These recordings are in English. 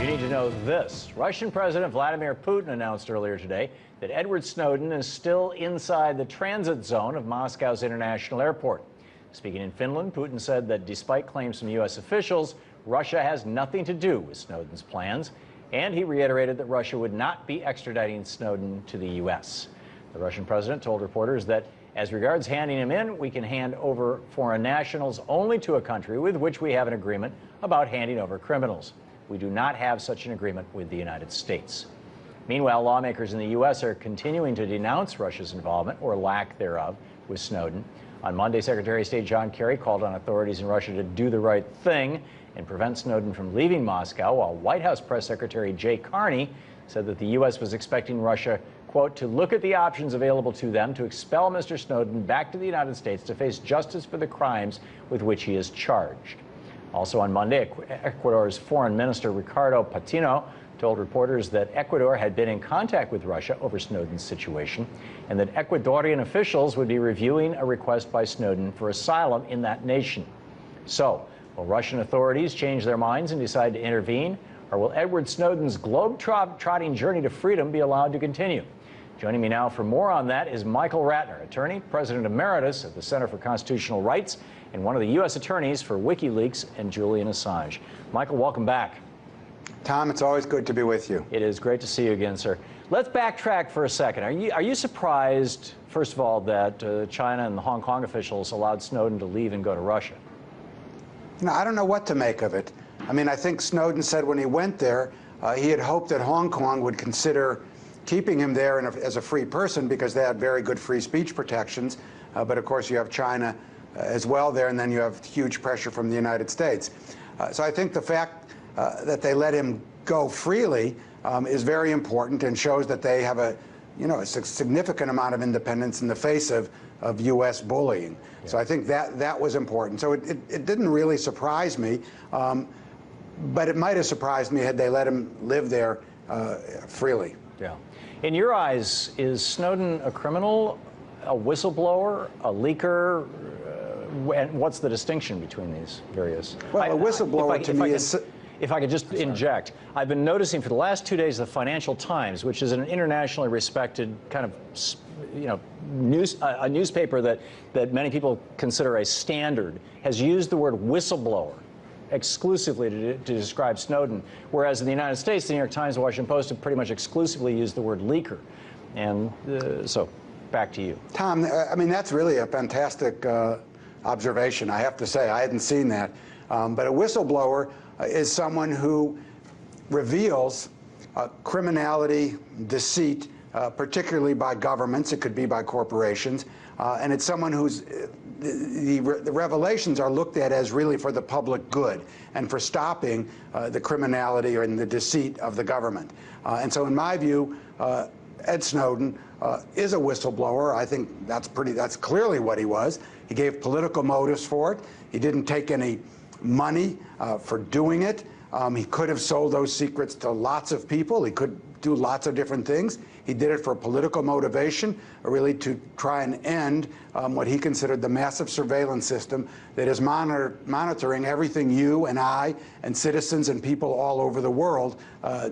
You need to know this. Russian President Vladimir Putin announced earlier today that Edward Snowden is still inside the transit zone of Moscow's International Airport. Speaking in Finland, Putin said that despite claims from U.S. officials, Russia has nothing to do with Snowden's plans, and he reiterated that Russia would not be extraditing Snowden to the U.S. The Russian president told reporters that as regards handing him in, we can hand over foreign nationals only to a country with which we have an agreement about handing over criminals. We do not have such an agreement with the United States. Meanwhile, lawmakers in the U.S. are continuing to denounce Russia's involvement, or lack thereof, with Snowden. On Monday, Secretary of State John Kerry called on authorities in Russia to do the right thing and prevent Snowden from leaving Moscow, while White House Press Secretary Jay Carney said that the U.S. was expecting Russia, quote, to look at the options available to them to expel Mr. Snowden back to the United States to face justice for the crimes with which he is charged. Also on Monday, Ecuador's Foreign Minister Ricardo Patino told reporters that Ecuador had been in contact with Russia over Snowden's situation and that Ecuadorian officials would be reviewing a request by Snowden for asylum in that nation. So, will Russian authorities change their minds and decide to intervene, or will Edward Snowden's globe-trotting journey to freedom be allowed to continue? Joining me now for more on that is Michael Ratner, attorney, president emeritus of the Center for Constitutional Rights, and one of the U.S. attorneys for WikiLeaks and Julian Assange. Michael, welcome back. Tom, it's always good to be with you. It is great to see you again, sir. Let's backtrack for a second. Are you surprised, first of all, that China and the Hong Kong officials allowed Snowden to leave and go to Russia? No, I don't know what to make of it. I mean, I think Snowden said when he went there, he had hoped that Hong Kong would consider keeping him there as a free person because they had very good free speech protections. But of course, you have China as well there, and then you have huge pressure from the United States. So I think the fact that they let him go freely is very important and shows that they have a significant amount of independence in the face of U.S. bullying. Yeah. So I think that was important. So it didn't really surprise me, but it might have surprised me had they let him live there freely. Yeah. In your eyes, is Snowden a criminal, a whistleblower, a leaker? And what's the distinction between these various? Well, a whistleblower to me is... If I could just interject, I've been noticing for the last 2 days the Financial Times, which is an internationally respected kind of, a newspaper that many people consider a standard, has used the word whistleblower exclusively to describe Snowden, whereas in the United States, the New York Times and Washington Post have pretty much exclusively used the word leaker. And so, back to you. Tom, I mean, that's really a fantastic observation, I have to say. I hadn't seen that. But a whistleblower is someone who reveals criminality, deceit, particularly by governments. It could be by corporations. And it's someone who's the revelations are looked at as really for the public good and for stopping the criminality or the deceit of the government. And so in my view, Ed Snowden is a whistleblower. I think that's clearly what he was. He gave political motives for it. He didn't take any money for doing it. He could have sold those secrets to lots of people. He could do lots of different things. He did it for political motivation, really to try and end what he considered the massive surveillance system that is monitoring everything you and I and citizens and people all over the world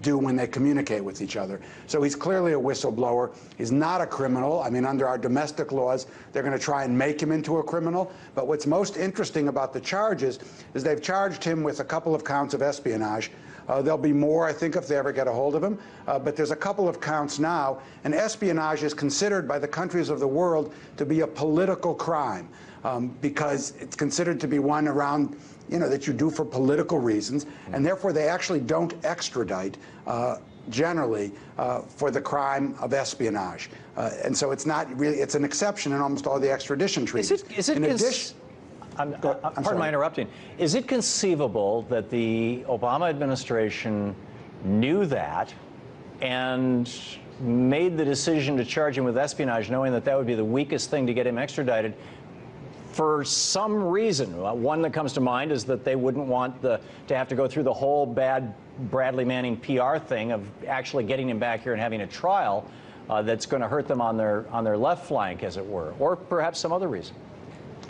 do when they communicate with each other. So he's clearly a whistleblower. He's not a criminal. I mean, under our domestic laws, they're going to try and make him into a criminal. But what's most interesting about the charges is they've charged him with a couple of counts of espionage. There'll be more, I think, if they ever get a hold of him. But there's a couple of counts now. And espionage is considered by the countries of the world to be a political crime because it's considered to be one around, that you do for political reasons. And therefore, they actually don't extradite generally for the crime of espionage. And so it's not really, it's an exception in almost all the extradition treaties. Pardon my interrupting. Is it conceivable that the Obama administration knew that and made the decision to charge him with espionage, knowing that that would be the weakest thing to get him extradited for some reason? One that comes to mind is that they wouldn't want to have to go through the whole bad Bradley Manning PR thing of actually getting him back here and having a trial that's going to hurt them on their left flank, as it were, or perhaps some other reason.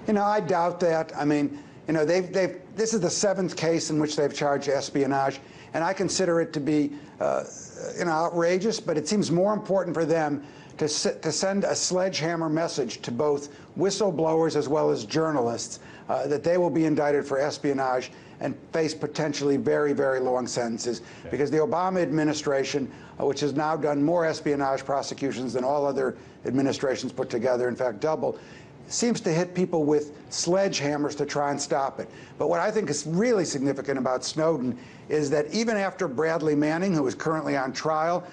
I doubt that. I mean, You know, this is the 7th case in which they've charged espionage, and I consider it to be, you know, outrageous. But it seems more important for them to send a sledgehammer message to both whistleblowers as well as journalists that they will be indicted for espionage and face potentially very, very long sentences, because the Obama administration, which has now done more espionage prosecutions than all other administrations put together, in fact double, seems to hit people with sledgehammers to try and stop it. But what I think is really significant about Snowden is that even after Bradley Manning, who is currently on trial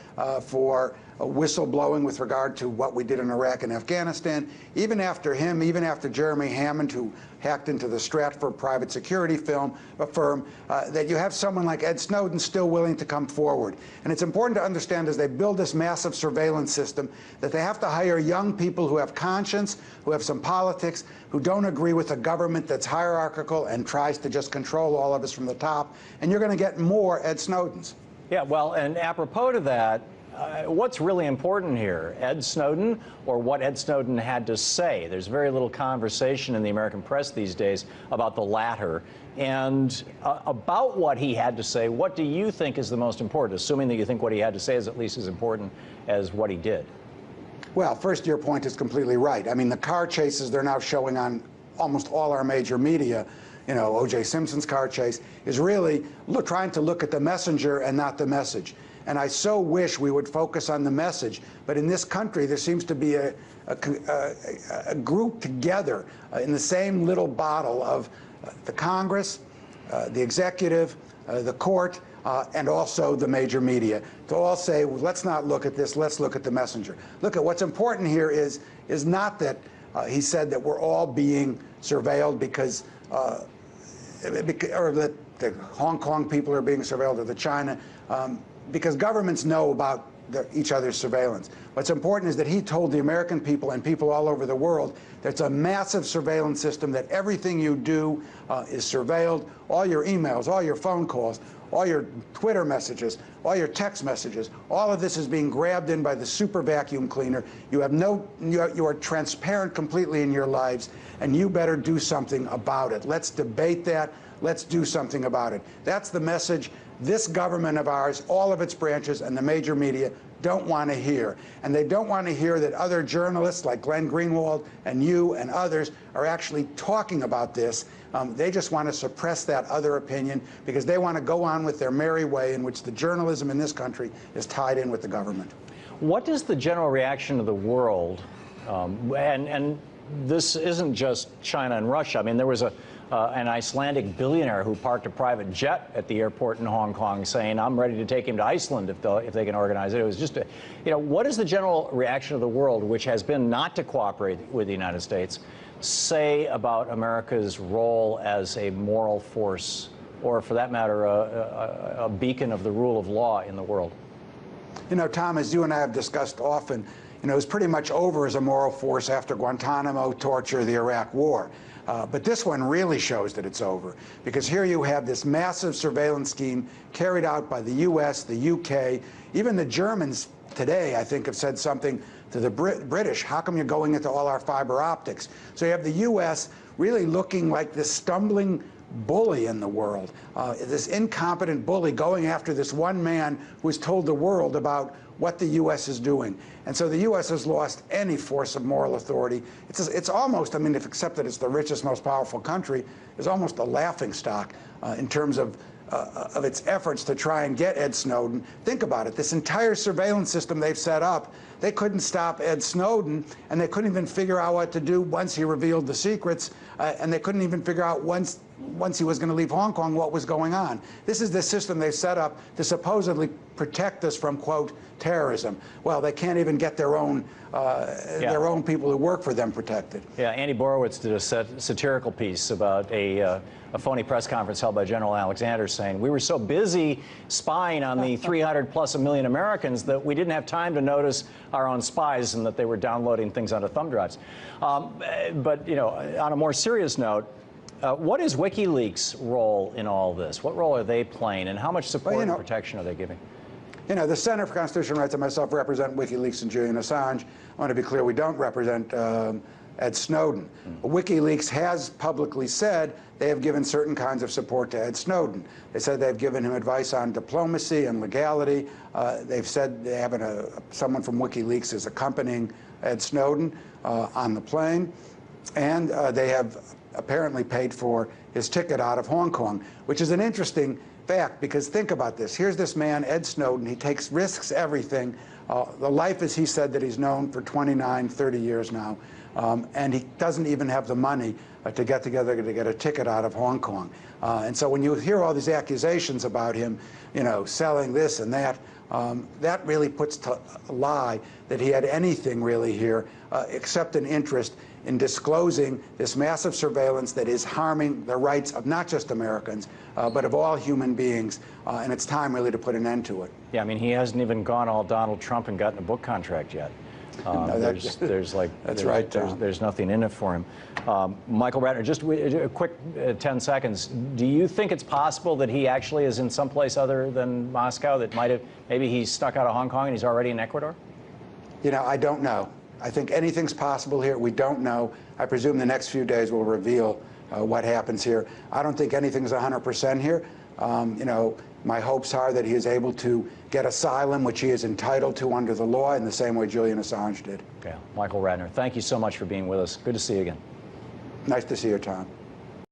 for whistleblowing with regard to what we did in Iraq and Afghanistan, even after him, even after Jeremy Hammond, who hacked into the Stratford private security firm, that you have someone like Ed Snowden still willing to come forward. And it's important to understand, as they build this massive surveillance system, that they have to hire young people who have conscience, who have some politics, who don't agree with a government that's hierarchical and tries to just control all of us from the top. And you're going to get more Ed Snowdens. Yeah, well, and apropos to that, what's really important here, Ed Snowden or what Ed Snowden had to say? There's very little conversation in the American press these days about the latter. And about what he had to say, what do you think is the most important, assuming that you think what he had to say is at least as important as what he did? Well, first, your point is completely right. I mean, the car chases they're now showing on almost all our major media, you know, O.J. Simpson's car chase, is really trying to look at the messenger and not the message. And I so wish we would focus on the message. But in this country, there seems to be a group together in the same little bottle of the Congress, the executive, the court, and also the major media, to all say, well, let's not look at this, let's look at the messenger. Look, at what's important here is not that he said that we're all being surveilled because, or that the Hong Kong people are being surveilled, or the China, because governments know about each other's surveillance. What's important is that he told the American people and people all over the world that it's a massive surveillance system, that everything you do is surveilled, all your emails, all your phone calls, all your Twitter messages, all your text messages, all of this is being grabbed in by the super vacuum cleaner. You are transparent completely in your lives, and you better do something about it. Let's debate that. Let's do something about it. That's the message this government of ours, all of its branches, and the major media don't want to hear. And they don't want to hear that other journalists like Glenn Greenwald and you and others are actually talking about this. They just want to suppress that other opinion because they want to go on with their merry way in which the journalism in this country is tied in with the government. What is the general reaction of the world? And this isn't just China and Russia. I mean, there was an Icelandic billionaire who parked a private jet at the airport in Hong Kong saying, I'm ready to take him to Iceland if they can organize it. It was just what is the general reaction of the world, which has been not to cooperate with the United States, say about America's role as a moral force, or for that matter, a beacon of the rule of law in the world? You know, Tom, as you and I have discussed often, it was pretty much over as a moral force after Guantanamo, torture, the Iraq War. But this one really shows that it's over, because here you have this massive surveillance scheme carried out by the U.S., the U.K., even the Germans today, I think, have said something to the British. How come you're going into all our fiber optics? So you have the U.S. really looking like this stumbling bully in the world, this incompetent bully going after this one man who has told the world about what the U.S. is doing. And so the U.S. has lost any force of moral authority. It's almost, I mean, if except that it's the richest, most powerful country, is almost a laughingstock in terms of its efforts to try and get Ed Snowden. Think about it. This entire surveillance system they've set up, they couldn't stop Ed Snowden, and they couldn't even figure out what to do once he revealed the secrets, and they couldn't even figure out once he was going to leave Hong Kong what was going on. This is the system they've set up to supposedly protect us from, quote, terrorism. Well, they can't even get their own people who work for them protected. Yeah, Andy Borowitz did a satirical piece about a phony press conference held by General Alexander saying, we were so busy spying on the 300 plus a million Americans that we didn't have time to notice our own spies and that they were downloading things onto thumb drives. But, on a more serious note, what is WikiLeaks' role in all this? What role are they playing, and how much support and protection are they giving? The Center for Constitutional Rights and myself represent WikiLeaks and Julian Assange. I want to be clear, we don't represent Ed Snowden. WikiLeaks has publicly said they have given certain kinds of support to Ed Snowden. They said they've given him advice on diplomacy and legality. They've said they have someone from WikiLeaks is accompanying Ed Snowden on the plane. And they have apparently paid for his ticket out of Hong Kong, which is an interesting fact, because think about this. Here's this man, Ed Snowden. He takes risks everything. The life, as he said, that he's known for 29, 30 years now. And he doesn't even have the money to get together to get a ticket out of Hong Kong. And so when you hear all these accusations about him, you know, selling this and that, that really puts to lie that he had anything really here except an interest in disclosing this massive surveillance that is harming the rights of not just Americans, but of all human beings. And it's time really to put an end to it. Yeah, I mean, he hasn't even gone all Donald Trump and gotten a book contract yet. No, there's nothing in it for him. Michael Ratner, just a quick 10 seconds. Do you think it's possible that he actually is in someplace other than Moscow, that maybe he's stuck out of Hong Kong and he's already in Ecuador? You know, I don't know. I think anything's possible here. We don't know. I presume the next few days will reveal what happens here. I don't think anything's 100% here. You know, my hopes are that he is able to get asylum, which he is entitled to under the law, in the same way Julian Assange did. Okay. Michael Ratner, thank you so much for being with us. Good to see you again. Nice to see you, Tom.